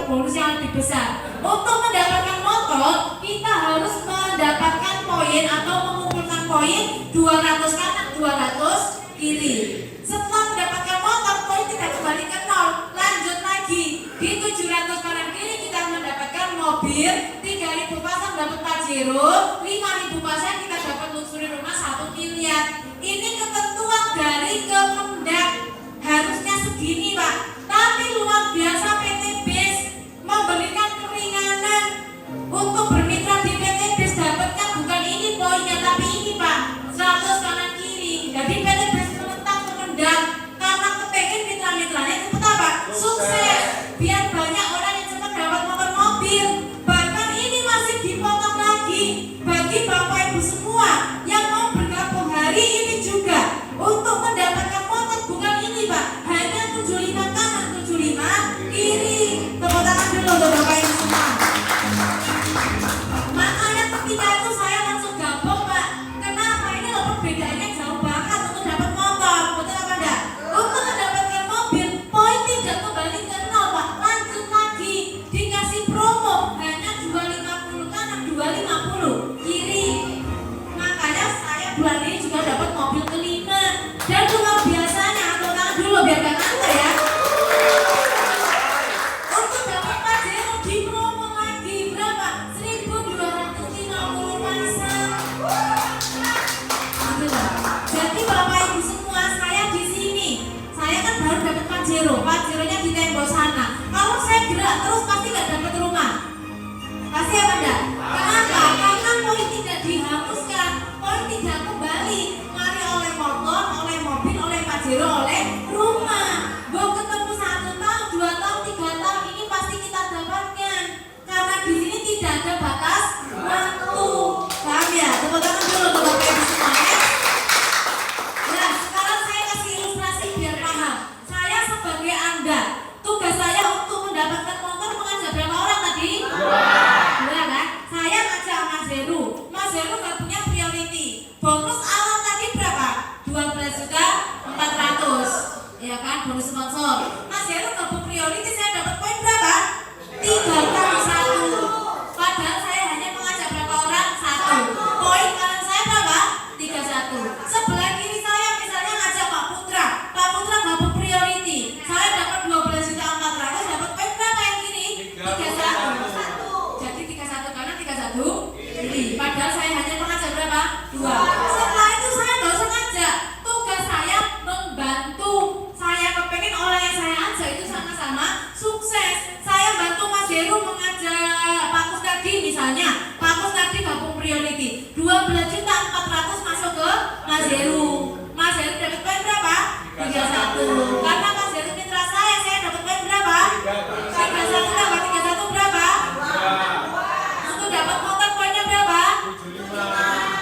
bonus yang lebih besar. Untuk mendapatkan motor, kita harus mendapatkan poin atau mengumpulkan poin 200 kanan, 200 kiri. Setelah mendapatkan motor, poin tidak kembali ke 0. Lanjut lagi, di 700 kanan kiri kita mendapatkan mobil, 3.000 pasang dapat Pajero, 5.000 pasang kita dapat luxury rumah 1 miliar. Ini ketentuan dari Kemendak, harusnya segini Pak. Tapi luar biasa PT BES memberikan keringanan untuk bermitra di PT BES, dapatnya bukan ini poinnya tapi ini Pak, 100 kanan kiri. Jadi PT BES menentang Kemendak karena kepengen mitra-mitranya cepat apa? Sukses, biar banyak orang yang cepat dapat motor mobil. Bahkan ini masih dipotong lagi bagi Bapak Ibu semua yang mau bergabung hari ini juga untuk mendapatkan motor, bukan ini Pak, hanya 75 kanan, 75 kiri. Tepuk tangan dulu untuk Bapak Ibu semua. Makanya ketika itu saya langsung gabung Pak. Kenapa? Ini loh perbedaannya jauh banget untuk dapat motor, betul apa enggak? Untuk mendapatkan mobil, poin tidak kembali ke 0 Pak. Lanjut lagi, dikasih promo hanya 250 kanan, 250 kiri. Makanya saya bulan ini juga dapat mobil kelima. Dan luar biasanya, tepuk tangan dulu biar gak ngantuk ya. Untuk dapat Pajero di promo lagi berapa? 1.250 pasang. Jadi Bapak Ibu semua, saya di sini. Saya kan baru dapat Pajero. Pajeronya di tembok sana. Kalau saya gerak terus pasti gak dapat rumah. Pasti apa enggak? Kenapa? Karena poin tidak dihapuskan, poin tidak kembali. Mari oleh motor, oleh mobil, oleh Pajero, oleh rumah. Mau ketemu 1 tahun, 2 tahun, 3 tahun, ini pasti kita dapatkan. Karena di sini tidak ada batas waktu. Paham ya? Tepuk tangan dulu untuk Bapak Ibu semua ya. Nah, sekarang saya kasih ilustrasi biar paham. Saya sebagai Anda, tugas saya untuk mendapatkan motor mengajak berapa orang tadi? 2 kan? Saya ngajak Mas Heru. Mas Heru gak punya priority. Bonus awal tadi berapa? 12.400.000. Ya kan? Bonus sponsor. Mas Heru gak punya priority, saya dapat poin berapa? 3 kali 1. Padahal saya hanya mengajak berapa orang? 1. Poin kanan saya berapa? 31. Sebelah kiri saya misalnya ngajak Pak Putra. Pak Putra gak punya priority. Saya dapat 12.400.000, dapat poin berapa yang kiri? 31. Jadi 31 kanan, 31 kiri. Padahal saya hanya mengajak berapa? 2. Setelah itu saya nggak usah ngajak. Tugas saya membantu. Saya kepengen orang yang saya ajak itu sama-sama sukses. Saya bantu Mas Heru mengajak Pak Kusnadi misalnya. Pak Kusnadi gabung priority. 12.400.000 masuk ke Mas Heru. Mas Heru dapat poin berapa? 31. Karena Mas Heru mitra saya dapat poin berapa? 31 tambah 31 berapa? Untuk dapat motor poinnya berapa? 75.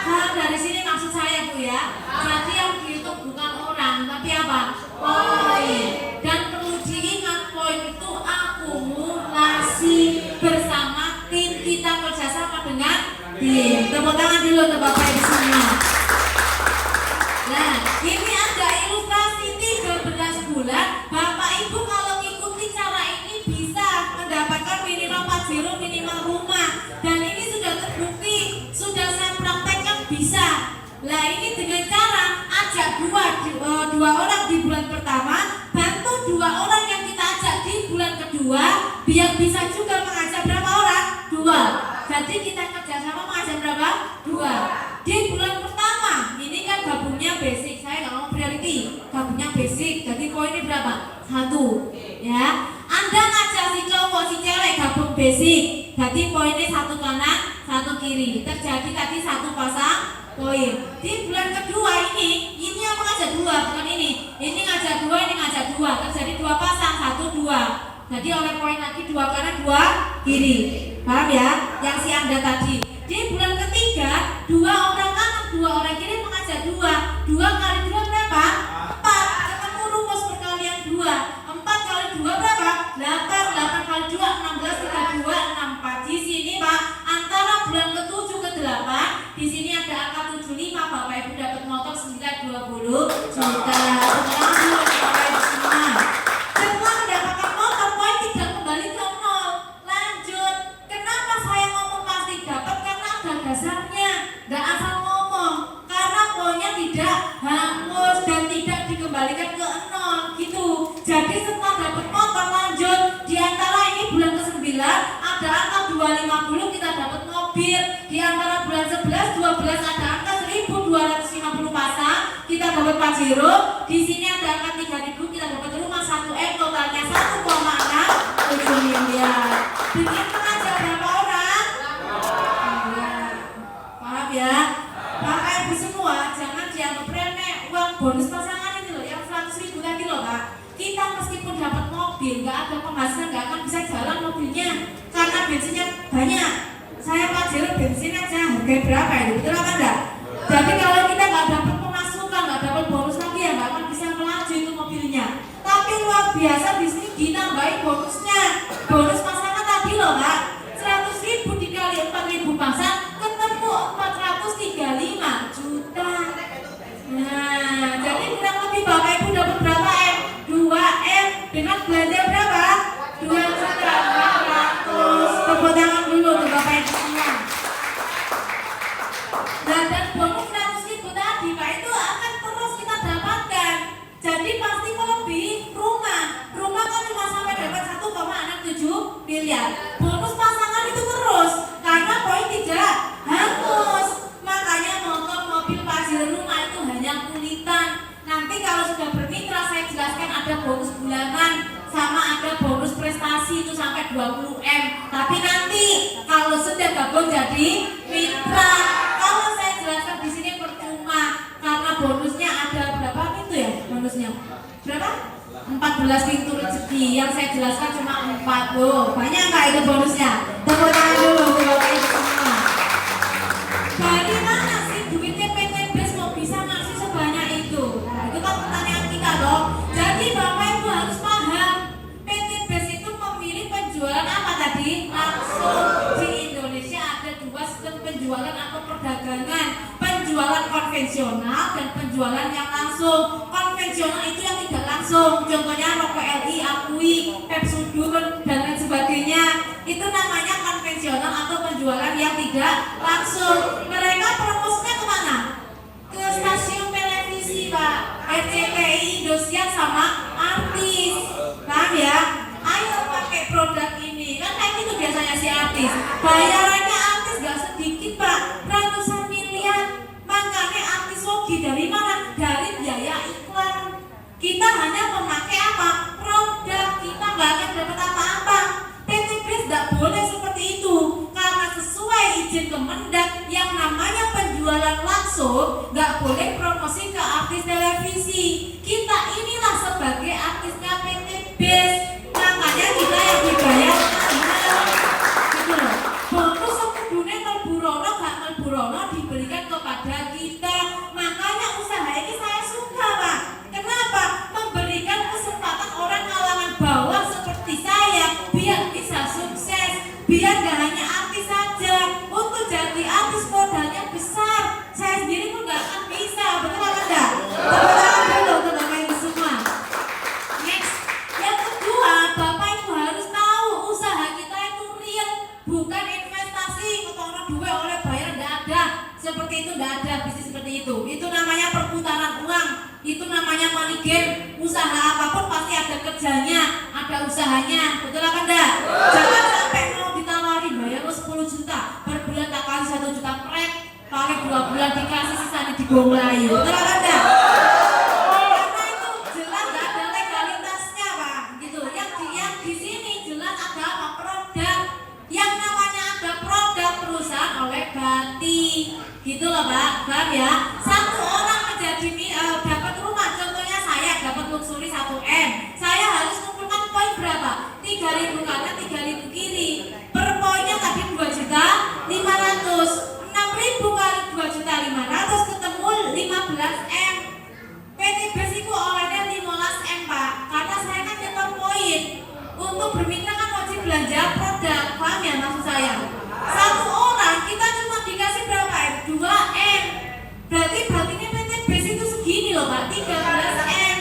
Nah, dari sini maksud saya Bu ya. Jadi yang dihitung bukan orang, tapi apa? Poin. Dan perlu diingat, poin itu akumulasi bersama tim, kita kerjasama dengan tim. Tepuk tangan dulu untuk Bapak Ibu semua. Nah, ini ada ilustrasi 13 bulan. Bapak Ibu kalau ngikuti cara ini bisa mendapatkan minimal Pajero, minimal rumah. Dan ini sudah terbukti, sudah saya praktekkan bisa. Nah, ini dengan cara ajak dua orang di bulan pertama, bantu 2 orang yang kita ajak di bulan kedua, biar bisa juga mengajak berapa orang? 2. Jadi kita kerjasama mengajak berapa? 2. Di bulan pertama, ini kan gabungnya basic, saya nggak mau priority, gabungnya basic, jadi poinnya berapa? 1. Ya, Anda ngajak si cowok, si cewek gabung basic, jadi poinnya 1 kanan, 1 kiri. Terjadi tadi 1 pasang poin. Di bulan kedua ini yang mengajak 2, bukan ini. Ini ngajak 2, ini ngajak 2. Terjadi 2 pasang, 1, 2. Jadi oleh poin lagi 2 kanan, 2 kiri. Paham ya? Yang si Anda tadi. Di bulan ketiga 2 orang kanan, 2 orang kiri mengajak 2. 2 kali 2 berapa? 4. Ketemu rumus perkalian 2. 4 kali 2 berapa? 8. 8 kali 2 16, 32, 64. Di sini Pak, antara bulan ke-7 ke-8, di sini ada angka 75. Bapak Ibu dapat motor 920 juta. Setelah mendapatkan motor, poin tidak kembali ke 0. 9 ada angka 250 kita dapat mobil. Di antara bulan 11, 12 ada angka 1250 pasang kita dapat Pajero. Di sini ada angka 3000 kita dapat rumah 1M, totalnya 1,67 miliar. Bikin pengajar berapa orang? Paham ya? Bapak Ibu semua jangan dianggap remeh uang bonus pasangan ini loh yang 100.000 tadi loh Pak. Kita meskipun dapat mobil nggak ada penghasilan nggak akan bisa jalan mobilnya karena bensinnya banyak. Saya Pajero bensin aja harga berapa itu, betul apa enggak? Jadi kalau kita nggak dapat pemasukan nggak dapat bonus lagi ya nggak akan bisa melaju itu mobilnya. Tapi luar biasa di sini ditambahin bonusnya, bonus pasangan tadi loh Pak. 100.000 dikali 4.000 pasang ketemu 435 juta. Nah, jadi kurang lebih Bapak Ibu dapat berapa M? 2M dengan belanja berapa? 2.400.000. Tepuk tangan dulu untuk Bapak Ibu semua. Dan bonus 100.000 tadi Pak itu akan terus kita dapatkan. Jadi pasti melebihi rumah. Rumah kan cuma sampai dapat 1,67 miliar. Bonus pasangan itu terus karena poin tidak hangus. Makanya motor, mobil, Pajero, rumah itu hanya kulitan. Nanti kalau sudah bermitra saya jelaskan ada bonus bulanan sama ada bonus prestasi itu sampai 20M. Tapi nanti kalau sudah gabung jadi mitra, kalau saya jelaskan di sini percuma karena bonusnya ada berapa pintu ya? Bonusnya berapa? 14 pintu rezeki. Yang saya jelaskan cuma 4. Oh, banyak nggak itu bonusnya? Tepuk tangan dulu untuk Bapak Ibu semua. Dari mana sih duitnya PT BES mau bisa ngasih sebanyak itu? Nah, itu kan pertanyaan kita dong. Jadi Bapak Ibu harus paham, PT BES itu memilih penjualan apa tadi? Langsung. Di Indonesia ada 2 sistem penjualan atau perdagangan, penjualan konvensional dan penjualan yang langsung. Konvensional itu yang tidak langsung, contohnya Rokok LI, Akui, Pepsodent dan lain sebagainya. Itu namanya konvensional atau penjualan yang tidak langsung. Mereka promosinya kemana? Ke stasiun televisi Pak, RCTI, Indosiar sama artis. Paham ya? Ayo pakai produk ini. Kan kayak gitu biasanya si artis. Bayarannya artis gak sedikit Pak, ratusan miliar. Makanya artis logi dari mana? Dari biaya iklan. Kita hanya memakai apa? Produk. Kita gak akan dapat apa-apa. PT BES gak boleh seperti itu karena sesuai izin Kemendak yang namanya penjualan langsung gak boleh promosi ke artis televisi. Kita inilah sebagai artisnya PT BES, makanya kita yang dibayar gitu loh. Bonus sekudune melburono gak melburono diberikan kepada kita. Makanya usaha ini saya suka Pak. Kenapa? Memberikan kesempatan orang kalangan bawah seperti saya biar bisa sukses, biar gak hanya artis saja. Untuk jadi artis modalnya besar, saya sendiri pun gak akan bisa, betul apa enggak? Tepuk dulu untuk Bapak Ibu semua. Next, yang kedua, Bapak Ibu harus tahu usaha kita itu real, bukan investasi, ketoro duit oleh bayar enggak ada. Seperti itu enggak ada bisnis seperti itu. Itu namanya perputaran uang, itu namanya money game. Usaha apapun pasti ada kerjanya, ada usahanya, betul apa enggak? Jangan sampai mau ditawari bayar 10 juta per bulan tak kasih 1 juta prek, paling 2 bulan dikasih sisanya digomlayu, betul apa enggak? Karena itu jelas enggak ada legalitasnya Pak, gitu. Yang di sini jelas ada apa? Produk. Yang namanya ada produk perusahaan oleh Bati, gitu loh Pak, paham ya? Satu orang menjadi dapat rumah, contohnya saya dapat luxury 1M, saya harus mengumpulkan poin berapa? 3.000 kanan, 3.000 kiri. Per poinnya tadi 2.500.000, 6.000 kali 2.500.000 ketemu 15M. PT BES itu olehnya 15M Pak, karena saya kan nyetor poin. Untuk bermitra kan wajib belanja produk, paham ya maksud saya? Satu orang kita cuma dikasih berapa M? 2M. Berarti ini PT BES itu segini loh Pak, 13M.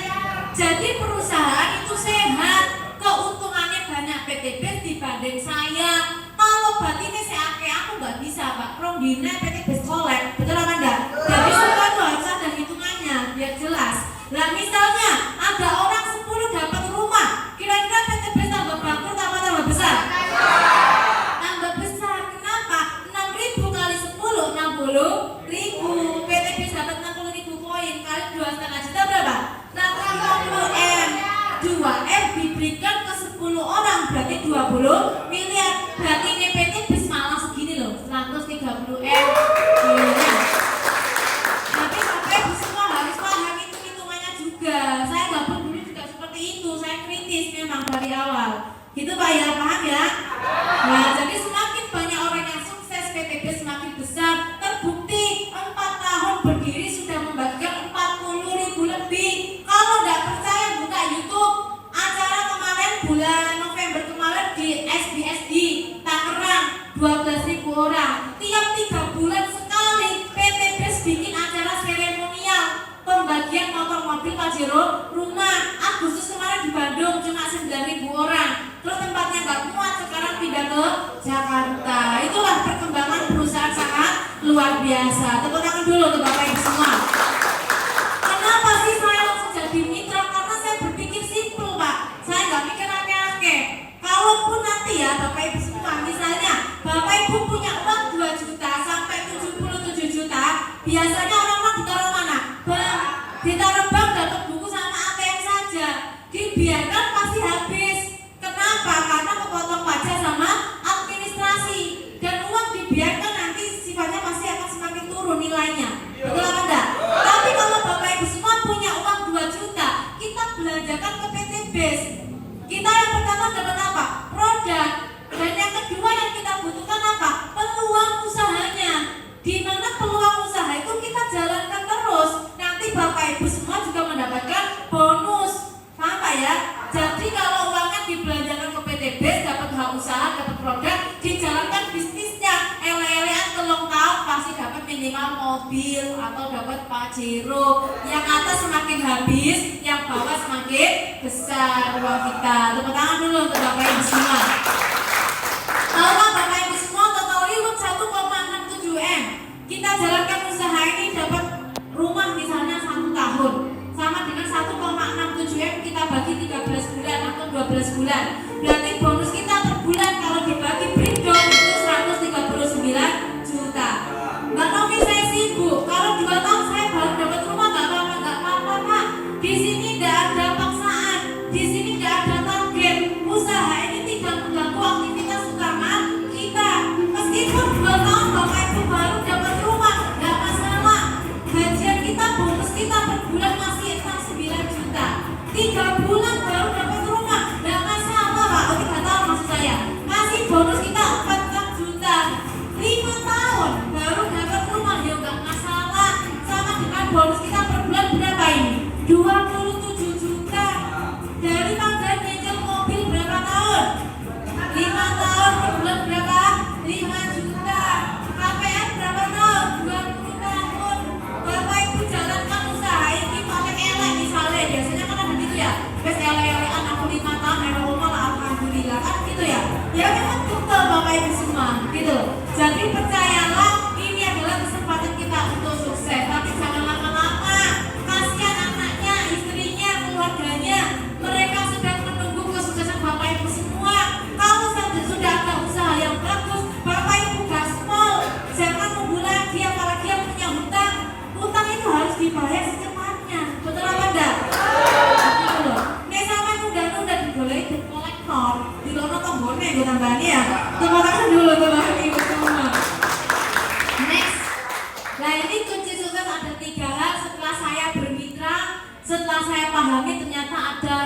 Jadi perusahaan itu sehat, keuntungannya banyak PT BES dibanding saya. Kalau batinnya seake aku nggak bisa Pak, promdina PT BES kolek, betul apa enggak? Jadi semua itu harus ada hitungannya biar jelas. Nah misalnya ada orang 10 dapat rumah, kira-kira PT BES tambah bangkrut apa tambah besar? 12.000 orang. Tiap 3 bulan sekali PT BES bikin acara seremonial pembagian motor mobil Pajero rumah. Agustus kemarin di Bandung cuma 9.000 orang. Terus tempatnya nggak muat, sekarang pindah ke Jakarta. Itulah perkembangan perusahaan sangat luar biasa. Tepuk tangan dulu untuk Bapak Ibu semua. Kenapa sih saya langsung jadi mitra? Karena saya berpikir simpel, Pak. Saya nggak mikir aneh-aneh. Kalaupun nanti ya Bapak Ibu semua, misalnya Bapak Ibu punya uang 2 juta sampai 77 juta, biasanya orang-orang ditaruh mana? Bank. Ditaruh bank, dapat buku sama ATM saja. Dibiarkan pasti habis. Kenapa? Karena kepotong pajak sama administrasi. Dan uang dibiarkan nanti sifatnya pasti akan semakin turun nilainya. Betul apa enggak? Tapi kalau Bapak Ibu semua punya uang 2 juta, kita belanjakan ke PT BES. Kita yang pertama dapat apa? Produk. Dan yang kedua yang kita butuhkan apa? Peluang usahanya. Di mana peluang usaha itu kita jalankan terus. Nanti Bapak Ibu semua juga mendapatkan bonus. Paham Pak ya? Jadi kalau uangnya dibelanjakan ke PT BES, dapat hak usaha, dapat produk, dijalankan bisnisnya. Ele-elean telung tahun pasti dapat minimal mobil atau dapat Pajero. Yang atas semakin habis, yang bawah semakin besar uang kita. Tepuk tangan dulu untuk Bapak Ibu semua. Kalau Bapak Ibu semua total reward 1,67 M. Kita jalankan usaha ini dapat rumah misalnya 1 tahun. Sama dengan 1,67 M kita bagi 13 bulan atau 12 bulan. Berarti bonus kita per bulan kalau dibagi breakdown itu 139 juta. Mbak Novi saya sibuk. Kalau 2 tahun saya baru dapat rumah nggak apa-apa Pak. Di sini tidak ada paksaan. Di sini tidak ada target. Usaha ini tidak mengganggu aktivitas utama kita. Meskipun 2 tahun Bapak Ibu baru dapat rumah, nggak masalah. Gajian kita, bonus kita per bulan masih 9 juta. 3 bulan baru dapat rumah, nggak masalah Pak. Oh 3 tahun maksud saya. Masih bonus kita 4 juta. 5 tahun baru dapat rumah, ya nggak masalah. Sama dengan bonus kita per bulan berapa ini? 27 juta. Dari tanggal nyicil mobil berapa tahun? 5 tahun per bulan berapa? 5 juta. KPR berapa tahun? 20 tahun. Bapak Ibu jalankan usaha ini pakai elek misalnya. Biasanya kan ada gitu ya. Wes elek-elekan aku 5 tahun ada rumah lah alhamdulillah kan gitu ya. Ya memang betul Bapak Ibu semua gitu. Jadi percayalah ini adalah kesempatan kita untuk sukses. Tapi jangan lama-lama. Kasihan anaknya, istrinya, keluarganya. Mereka sedang menunggu kesuksesan Bapak Ibu semua. Kalau sudah ada usaha yang bagus, Bapak Ibu gaspol. Jangan nunggu lagi, apalagi yang punya hutang. Hutang itu harus dibayar secepatnya. Betul apa enggak? Betul loh. Nek sampean udah digoleki di kolektor, di lono tombone gue tambani ya. Tepuk tangan dulu Bapak Ibu semua. Next. Nah ini kunci sukses ada 3 hal setelah saya bermitra, setelah saya pahami ternyata ada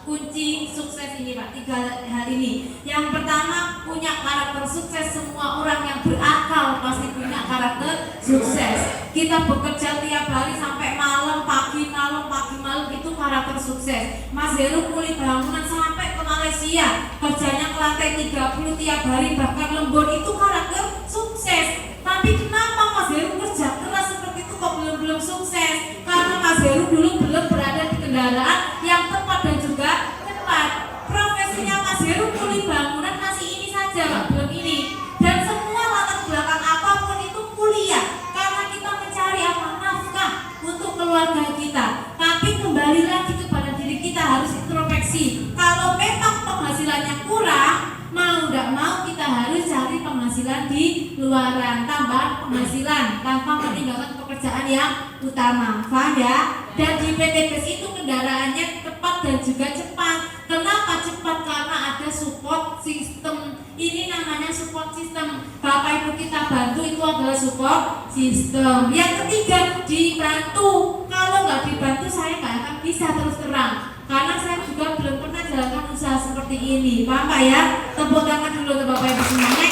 kunci sukses ini Pak, 3 hal ini. Yang pertama punya karakter sukses. Semua orang yang berakal pasti punya karakter sukses. Kita bekerja tiap hari sampai malam, pagi malam itu karakter sukses. Mas Heru kulit bangunan sampai ke Malaysia, kerjanya ke lantai 30 tiap hari bahkan lembur, itu karakter sukses. Tapi kenapa Mas Heru kerja keras seperti itu kok belum sukses? Karena Mas Heru dulu belum berada di kendaraan yang tepat dan juga cepat. Profesinya Mas Heru kulit bangunan masih ini saja Pak, belum ini. Dan semua latar belakang apapun itu kuliah. Karena kita mencari apa? Nafkah untuk keluarga kita. Tapi kembali lagi kepada diri kita, harus introspeksi. Kalau memang penghasilannya kurang, mau tidak mau kita harus cari penghasilan di luaran, tambahan penghasilan tanpa meninggalkan pekerjaan yang utama. Paham ya? Dan di PT BES itu kendaraannya tepat dan juga cepat. Kenapa cepat? Karena ada support system. Ini namanya support system. Bapak Ibu kita bantu itu adalah support system. Yang ketiga dibantu. Kalau nggak dibantu saya nggak akan bisa terus terang. Karena saya juga belum pernah jalankan usaha seperti ini. Paham Pak ya? Tepuk tangan dulu untuk Bapak Ibu semuanya.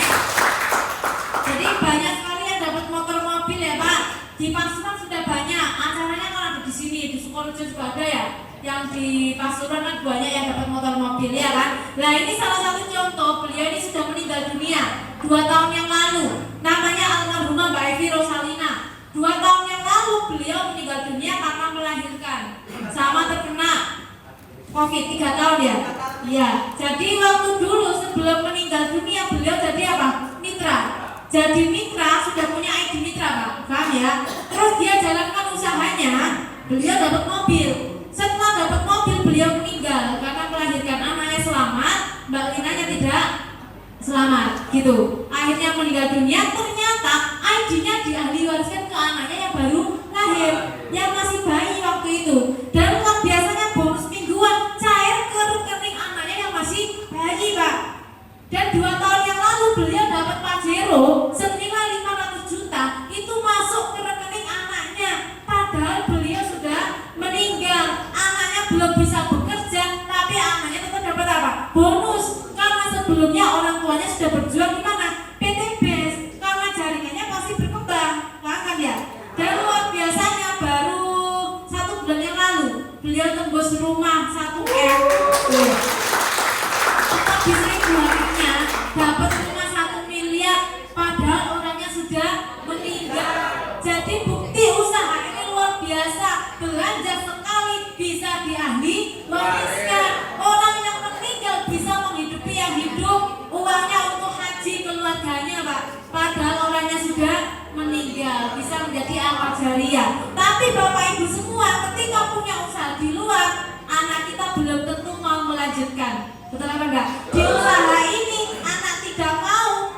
Jadi banyak sekali yang dapat motor mobil ya Pak. Di Pasuruan sudah banyak. Acaranya kan ada di sini, di Sukorejo juga ada ya. Yang di Pasuruan kan banyak yang dapat motor mobil ya kan. Nah ini salah satu contoh, beliau ini sudah meninggal dunia 2019 2 tahun yang lalu. Namanya almarhumah Mbak Evi Rosalina. 2 tahun yang lalu beliau meninggal dunia karena melahirkan. Sama terkena COVID 3 tahun ya. Iya. Jadi waktu dulu sebelum meninggal dunia beliau jadi apa? Mitra. Jadi mitra, sudah punya ID mitra, Pak. Paham ya? Terus dia jalankan usahanya, beliau dapat mobil. Setelah dapat mobil beliau meninggal karena melahirkan. Anaknya selamat, Mbak Linanya tidak selamat gitu. Akhirnya meninggal dunia, ternyata ID-nya diahli wariskan ke anaknya yang baru lahir, yang masih bayi waktu itu. Dan biasanya bonus mingguan cair ke rekening anaknya yang masih bayi, Pak. Dan 2 tahun yang lalu beliau dapat Pajero senilai 500 juta itu masuk ke rekening anaknya. Padahal beliau sudah meninggal, anaknya belum bisa bekerja, tapi anaknya tetap dapat apa? Bonus. Karena sebelumnya orang tuanya sudah berjuang di mana? PTB, karena jaringannya pasti berkembang, kan ya. Dan luar biasanya baru 1 bulan yang lalu beliau tembus rumah 1M. Di 1000 harinya dapat rumah 1 miliar, padahal orangnya sudah meninggal. Jadi bukti usaha ini luar biasa, belanja sekali bisa diahli wariskan. Orang yang meninggal bisa menghidupi yang hidup, uangnya untuk haji keluarganya, Pak. Padahal orangnya sudah meninggal, bisa menjadi amal jariah. Tapi Bapak Ibu semua, ketika punya usaha di luar, anak kita belum tentu mau melanjutkan. Betul apa enggak? Di usaha ini anak tidak mau,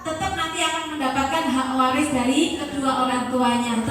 tetap nanti akan mendapatkan hak waris dari kedua orang tuanya.